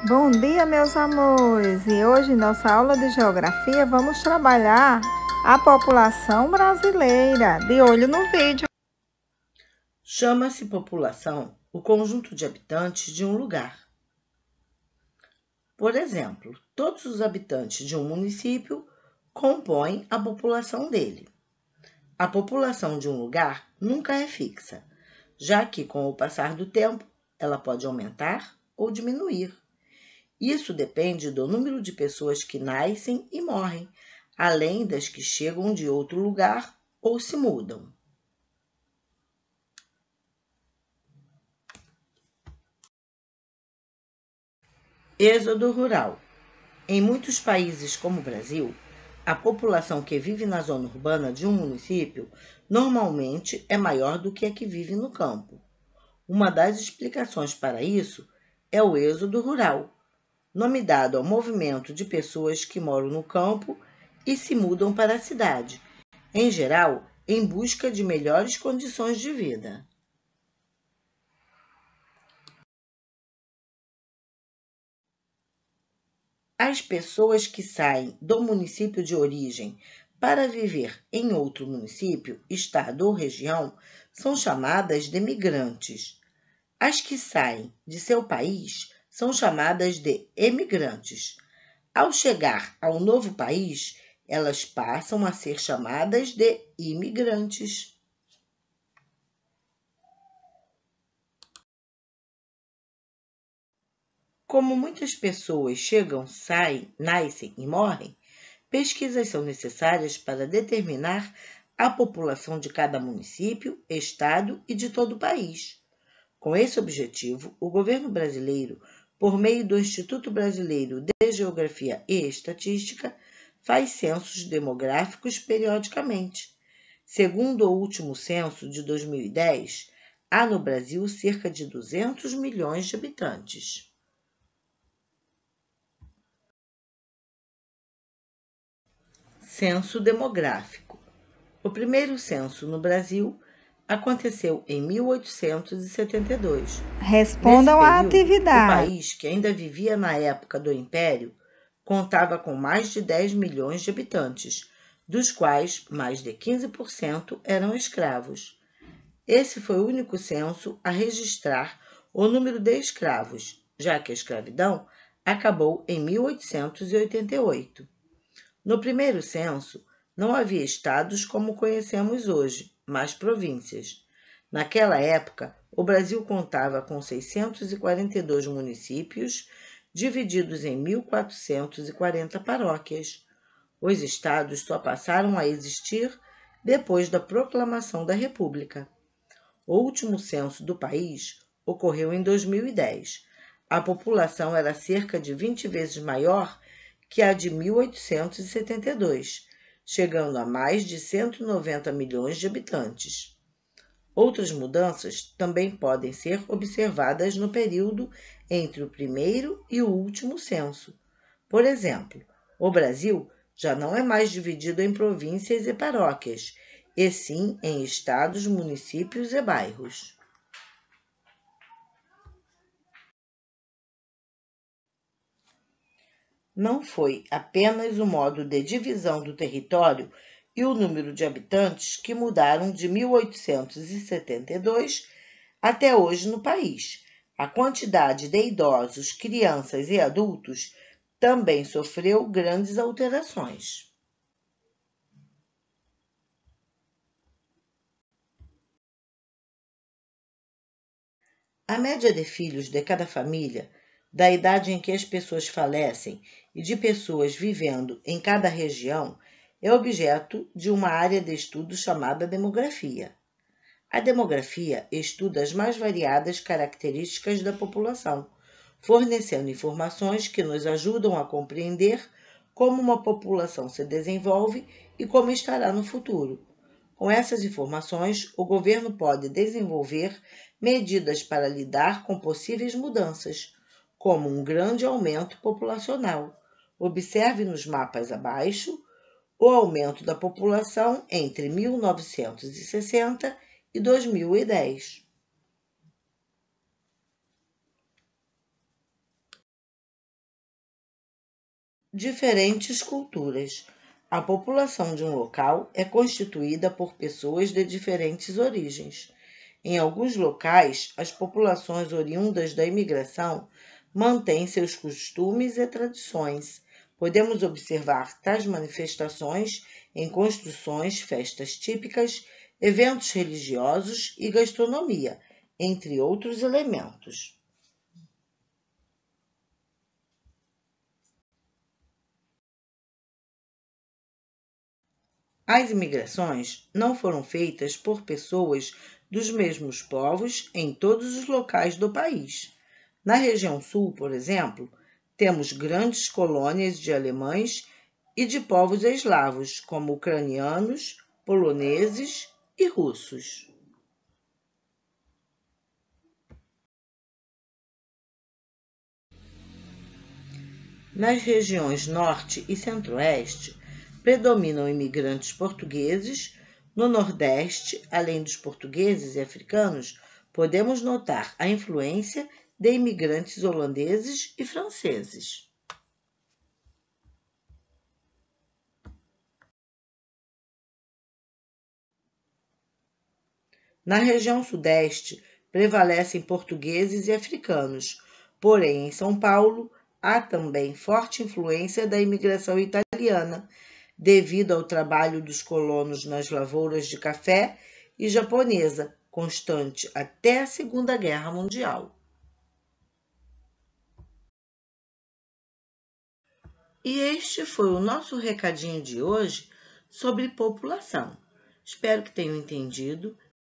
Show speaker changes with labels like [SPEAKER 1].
[SPEAKER 1] Bom dia, meus amores! E hoje, em nossa aula de geografia, vamos trabalhar a população brasileira. De olho no vídeo.
[SPEAKER 2] Chama-se população o conjunto de habitantes de um lugar. Por exemplo, todos os habitantes de um município compõem a população dele. A população de um lugar nunca é fixa, já que, com o passar do tempo, ela pode aumentar ou diminuir. Isso depende do número de pessoas que nascem e morrem, além das que chegam de outro lugar ou se mudam. Êxodo rural. Em muitos países como o Brasil, a população que vive na zona urbana de um município normalmente é maior do que a que vive no campo. Uma das explicações para isso é o êxodo rural, nome dado ao movimento de pessoas que moram no campo e se mudam para a cidade, em geral, em busca de melhores condições de vida. As pessoas que saem do município de origem para viver em outro município, estado ou região são chamadas de migrantes. As que saem de seu país são chamadas de emigrantes. Ao chegar ao novo país, elas passam a ser chamadas de imigrantes. Como muitas pessoas chegam, saem, nascem e morrem, pesquisas são necessárias para determinar a população de cada município, estado e de todo o país. Com esse objetivo, o governo brasileiro, por meio do Instituto Brasileiro de Geografia e Estatística, faz censos demográficos periodicamente. Segundo o último censo de 2010, há no Brasil cerca de 200 milhões de habitantes. Censo demográfico. O primeiro censo no Brasil aconteceu em 1872.
[SPEAKER 1] Respondam à
[SPEAKER 2] Nesse período, o
[SPEAKER 1] atividade.
[SPEAKER 2] país, que ainda vivia na época do Império, contava com mais de 10 milhões de habitantes, dos quais mais de 15% eram escravos. Esse foi o único censo a registrar o número de escravos, já que a escravidão acabou em 1888. No primeiro censo, não havia estados como conhecemos hoje, mas províncias. Naquela época, o Brasil contava com 642 municípios, divididos em 1.440 paróquias. Os estados só passaram a existir depois da proclamação da República. O último censo do país ocorreu em 2010. A população era cerca de 20 vezes maior que a de 1872, chegando a mais de 190 milhões de habitantes. Outras mudanças também podem ser observadas no período entre o primeiro e o último censo. Por exemplo, o Brasil já não é mais dividido em províncias e paróquias, e sim em estados, municípios e bairros. Não foi apenas o modo de divisão do território e o número de habitantes que mudaram de 1872 até hoje no país. A quantidade de idosos, crianças e adultos também sofreu grandes alterações. A média de filhos de cada família, da idade em que as pessoas falecem e de pessoas vivendo em cada região, é objeto de uma área de estudo chamada demografia. A demografia estuda as mais variadas características da população, fornecendo informações que nos ajudam a compreender como uma população se desenvolve e como estará no futuro. Com essas informações, o governo pode desenvolver medidas para lidar com possíveis mudanças, como um grande aumento populacional. Observe nos mapas abaixo o aumento da população entre 1960 e 2010. Diferentes culturas. A população de um local é constituída por pessoas de diferentes origens. Em alguns locais, as populações oriundas da imigração mantêm seus costumes e tradições. Podemos observar tais manifestações em construções, festas típicas, eventos religiosos e gastronomia, entre outros elementos. As imigrações não foram feitas por pessoas dos mesmos povos em todos os locais do país. Na região sul, por exemplo, temos grandes colônias de alemães e de povos eslavos, como ucranianos, poloneses e russos. Nas regiões norte e centro-oeste, predominam imigrantes portugueses. No nordeste, além dos portugueses e africanos, podemos notar a influência de imigrantes holandeses e franceses. Na região sudeste, prevalecem portugueses e africanos, porém, em São Paulo, há também forte influência da imigração italiana, devido ao trabalho dos colonos nas lavouras de café e japonesa, constante até a Segunda Guerra Mundial. E este foi o nosso recadinho de hoje sobre população. Espero que tenham entendido